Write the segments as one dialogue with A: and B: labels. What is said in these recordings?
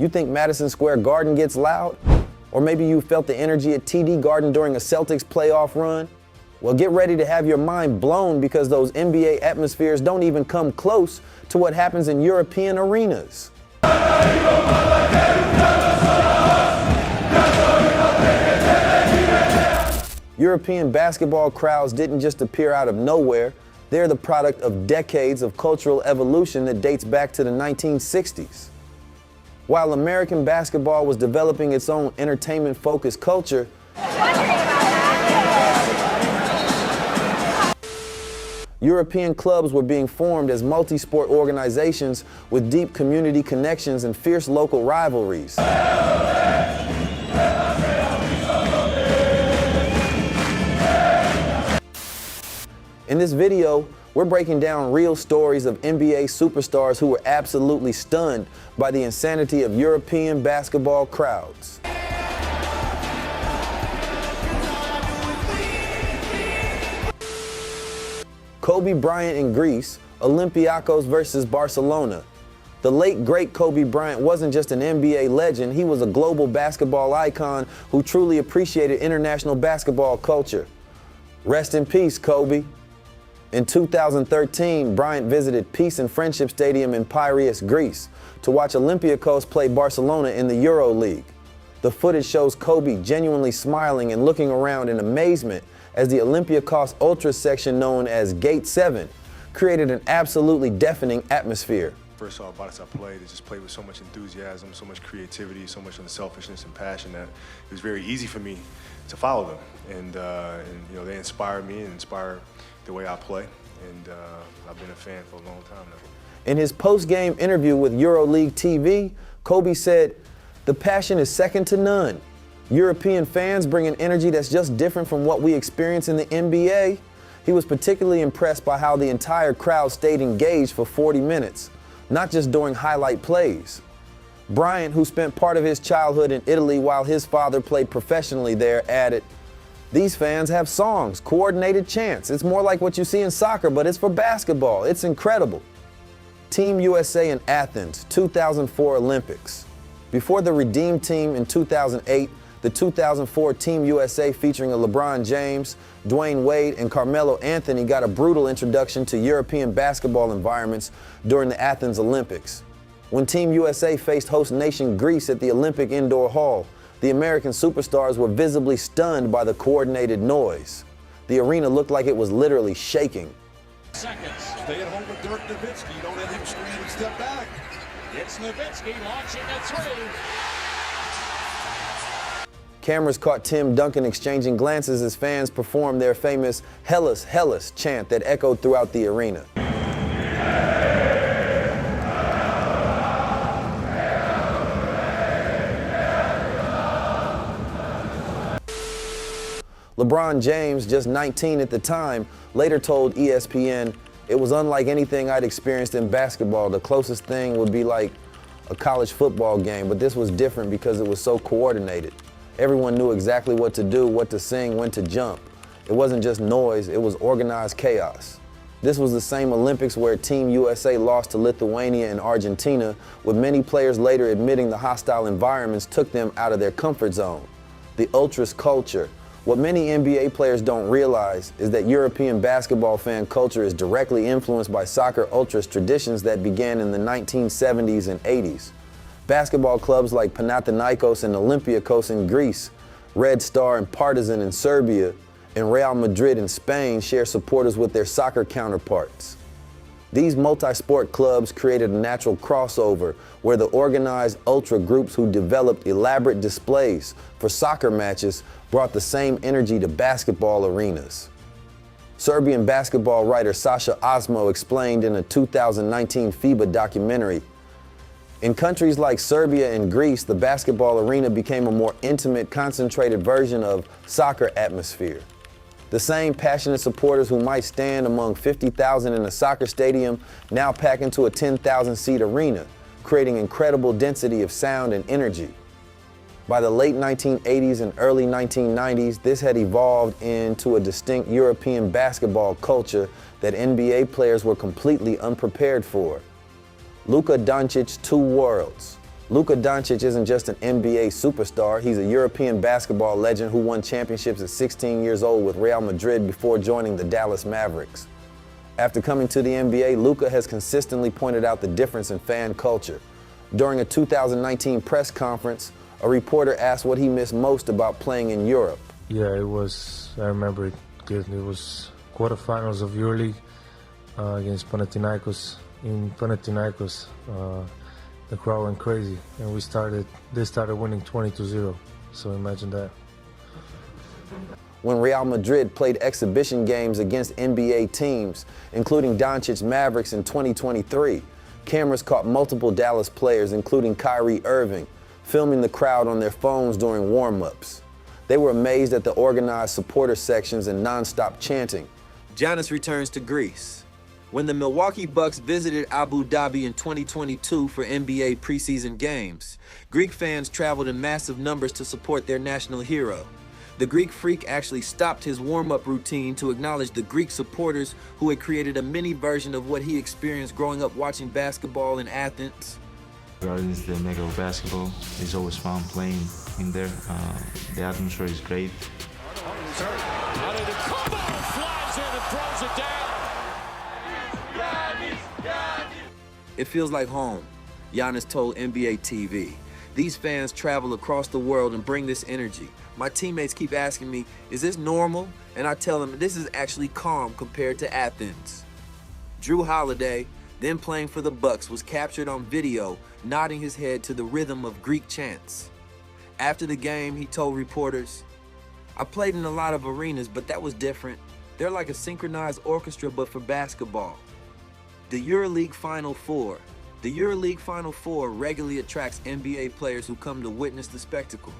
A: You think Madison Square Garden gets loud? Or maybe you felt the energy at TD Garden during a Celtics playoff run? Well, get ready to have your mind blown because those NBA atmospheres don't even come close to what happens in European arenas. European basketball crowds didn't just appear out of nowhere. They're the product of decades of cultural evolution that dates back to the 1960s. While American basketball was developing its own entertainment-focused culture, European clubs were being formed as multi-sport organizations with deep community connections and fierce local rivalries. In this video, we're breaking down real stories of NBA superstars who were absolutely stunned by the insanity of European basketball crowds. Kobe Bryant in Greece, Olympiacos versus Barcelona. The late, great Kobe Bryant wasn't just an NBA legend, he was a global basketball icon who truly appreciated international basketball culture. Rest in peace, Kobe. In 2013, Bryant visited Peace and Friendship Stadium in Piraeus, Greece, to watch Olympiacos play Barcelona in the Euroleague. The footage shows Kobe genuinely smiling and looking around in amazement as the Olympiacos Ultra section known as Gate 7 created an absolutely deafening atmosphere.
B: First off, bodies I played, they just played with so much enthusiasm, so much creativity, so much unselfishness and passion that it was very easy for me to follow them. And you know, they inspired me and inspire the way I play, and I've been a fan for a long time now.
A: In his post-game interview with Euroleague TV, Kobe said, "The passion is second to none. European fans bring an energy that's just different from what we experience in the NBA." He was particularly impressed by how the entire crowd stayed engaged for 40 minutes, not just during highlight plays. Bryant, who spent part of his childhood in Italy while his father played professionally there, added, "These fans have songs, coordinated chants. It's more like what you see in soccer, but it's for basketball. It's incredible." Team USA in Athens, 2004 Olympics. Before the Redeem Team in 2008, the 2004 Team USA featuring LeBron James, Dwayne Wade, and Carmelo Anthony got a brutal introduction to European basketball environments during the Athens Olympics. When Team USA faced host nation Greece at the Olympic Indoor Hall, the American superstars were visibly stunned by the coordinated noise. The arena looked like it was literally shaking.
C: Seconds. Stay at home with Dirk Nowitzki. You don't let him screen and step back. It's Nowitzki launching a three.
A: Cameras caught Tim Duncan exchanging glances as fans performed their famous "Hellas, Hellas" chant that echoed throughout the arena. LeBron James, just 19 at the time, later told ESPN, "It was unlike anything I'd experienced in basketball. The closest thing would be like a college football game, but this was different because it was so coordinated. Everyone knew exactly what to do, what to sing, when to jump. It wasn't just noise, it was organized chaos." This was the same Olympics where Team USA lost to Lithuania and Argentina, with many players later admitting the hostile environments took them out of their comfort zone. The Ultras culture. What many NBA players don't realize is that European basketball fan culture is directly influenced by soccer Ultras traditions that began in the 1970s and 80s. Basketball clubs like Panathinaikos and Olympiacos in Greece, Red Star and Partizan in Serbia, and Real Madrid in Spain share supporters with their soccer counterparts. These multi-sport clubs created a natural crossover where the organized ultra groups who developed elaborate displays for soccer matches brought the same energy to basketball arenas. Serbian basketball writer Sasha Osmo explained in a 2019 FIBA documentary, "In countries like Serbia and Greece, the basketball arena became a more intimate, concentrated version of soccer atmosphere. The same passionate supporters who might stand among 50,000 in a soccer stadium now pack into a 10,000-seat arena, creating incredible density of sound and energy." By the late 1980s and early 1990s, this had evolved into a distinct European basketball culture that NBA players were completely unprepared for. Luka Doncic's two worlds. Luka Doncic isn't just an NBA superstar, he's a European basketball legend who won championships at 16 years old with Real Madrid before joining the Dallas Mavericks. After coming to the NBA, Luka has consistently pointed out the difference in fan culture. During a 2019 press conference, a reporter asked what he missed most about playing in Europe.
D: Yeah, I remember it good. It was quarterfinals of Euroleague against Panathinaikos. In Panathinaikos, the crowd went crazy, and they started winning 20-0, so imagine that.
A: When Real Madrid played exhibition games against NBA teams, including Doncic's Mavericks in 2023, cameras caught multiple Dallas players, including Kyrie Irving, filming the crowd on their phones during warm-ups. They were amazed at the organized supporter sections and non-stop chanting.
E: Giannis returns to Greece. When the Milwaukee Bucks visited Abu Dhabi in 2022 for NBA preseason games, Greek fans traveled in massive numbers to support their national hero. The Greek Freak actually stopped his warm-up routine to acknowledge the Greek supporters who had created a mini version of what he experienced growing up watching basketball in Athens.
F: Regarding the mega of basketball, it's always fun playing in there. The atmosphere is great.
C: Flies in and throws it down.
E: It feels like home, Giannis told NBA TV. These fans travel across the world and bring this energy. My teammates keep asking me, is this normal? And I tell them this is actually calm compared to Athens. Drew Holiday, then playing for the Bucks, was captured on video nodding his head to the rhythm of Greek chants. After the game, he told reporters, I played in a lot of arenas, but that was different. They're like a synchronized orchestra, but for basketball. The Euroleague Final Four. The Euroleague Final Four regularly attracts NBA players who come to witness the spectacle.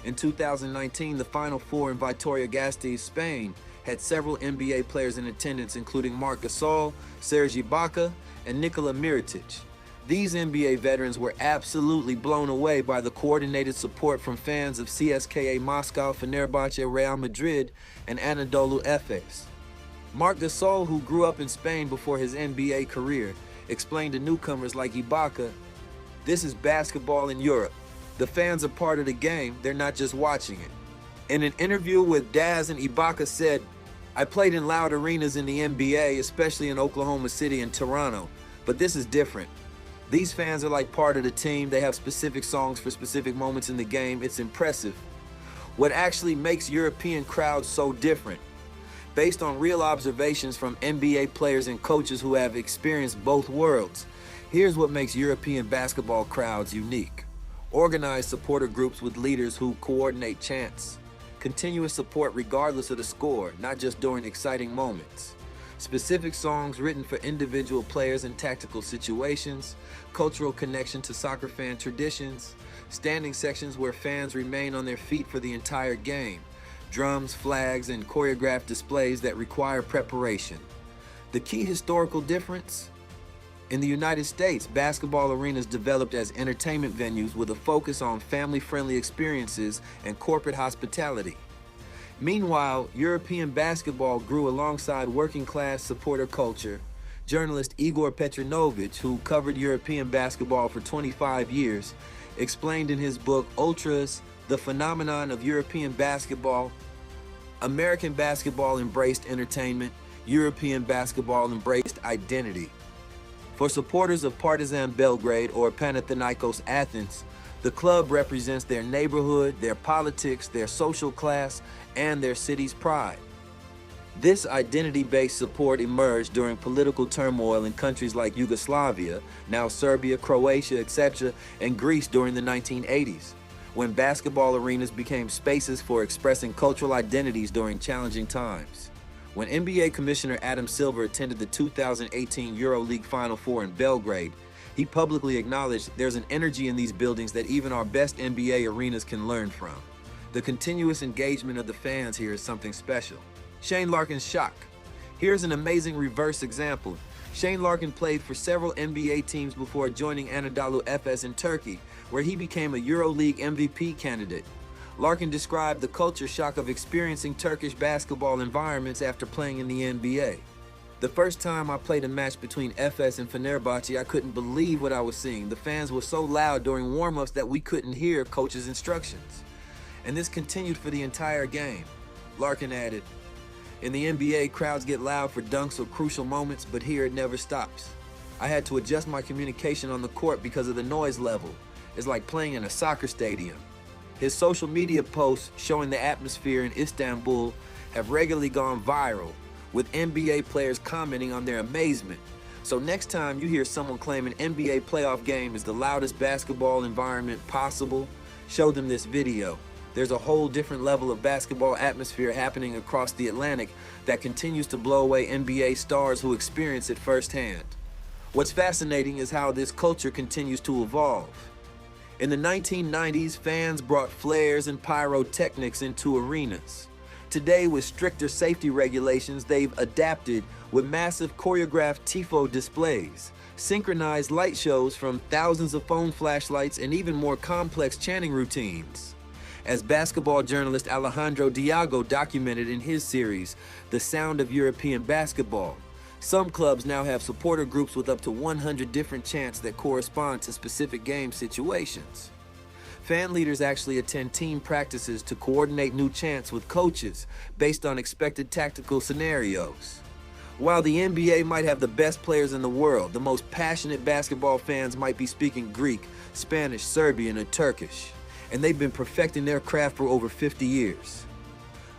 E: In 2019, the Final Four in Vitoria-Gasteiz, Spain, had several NBA players in attendance, including Marc Gasol, Serge Ibaka, and Nikola Mirotic. These NBA veterans were absolutely blown away by the coordinated support from fans of CSKA Moscow, Fenerbahce, Real Madrid, and Anadolu Efes. Marc Gasol, who grew up in Spain before his NBA career, explained to newcomers like Ibaka, this is basketball in Europe. The fans are part of the game, they're not just watching it. In an interview with Daz and Ibaka said, I played in loud arenas in the NBA, especially in Oklahoma City and Toronto, but this is different. These fans are like part of the team, they have specific songs for specific moments in the game, it's impressive. What actually makes European crowds so different? Based on real observations from NBA players and coaches who have experienced both worlds, here's what makes European basketball crowds unique. Organized supporter groups with leaders who coordinate chants. Continuous support regardless of the score, not just during exciting moments. Specific songs written for individual players in tactical situations. Cultural connection to soccer fan traditions. Standing sections where fans remain on their feet for the entire game. Drums, flags, and choreographed displays that require preparation. The key historical difference? In the United States, basketball arenas developed as entertainment venues with a focus on family-friendly experiences and corporate hospitality. Meanwhile, European basketball grew alongside working-class supporter culture. Journalist Igor Petrinovich, who covered European basketball for 25 years, explained in his book, Ultras, The Phenomenon of European Basketball, American basketball embraced entertainment, European basketball embraced identity. For supporters of Partizan Belgrade or Panathinaikos Athens, the club represents their neighborhood, their politics, their social class, and their city's pride. This identity-based support emerged during political turmoil in countries like Yugoslavia, now Serbia, Croatia, etc., and Greece during the 1980s, when basketball arenas became spaces for expressing cultural identities during challenging times. When NBA Commissioner Adam Silver attended the 2018 Euroleague Final Four in Belgrade, he publicly acknowledged there's an energy in these buildings that even our best NBA arenas can learn from. The continuous engagement of the fans here is something special. Shane Larkin's shock. Here's an amazing reverse example. Shane Larkin played for several NBA teams before joining Anadolu Efes in Turkey, where he became a EuroLeague MVP candidate. Larkin described the culture shock of experiencing Turkish basketball environments after playing in the NBA. The first time I played a match between FS and Fenerbahce, I couldn't believe what I was seeing. The fans were so loud during warm-ups that we couldn't hear coach's instructions. And this continued for the entire game. Larkin added, "In the NBA, crowds get loud for dunks or crucial moments, but here it never stops. I had to adjust my communication on the court because of the noise level. It's like playing in a soccer stadium." His social media posts showing the atmosphere in Istanbul have regularly gone viral, with NBA players commenting on their amazement. So next time you hear someone claim an NBA playoff game is the loudest basketball environment possible, show them this video. There's a whole different level of basketball atmosphere happening across the Atlantic that continues to blow away NBA stars who experience it firsthand. What's fascinating is how this culture continues to evolve. In the 1990s, fans brought flares and pyrotechnics into arenas. Today, with stricter safety regulations, they've adapted with massive choreographed tifo displays, synchronized light shows from thousands of phone flashlights, and even more complex chanting routines. As basketball journalist Alejandro Diago documented in his series, The Sound of European Basketball, some clubs now have supporter groups with up to 100 different chants that correspond to specific game situations. Fan leaders actually attend team practices to coordinate new chants with coaches based on expected tactical scenarios. While the NBA might have the best players in the world, the most passionate basketball fans might be speaking Greek, Spanish, Serbian, or Turkish, and they've been perfecting their craft for over 50 years.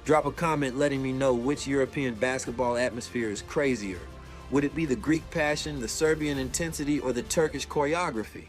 E: Drop a comment letting me know which European basketball atmosphere is crazier. Would it be the Greek passion, the Serbian intensity, or the Turkish choreography?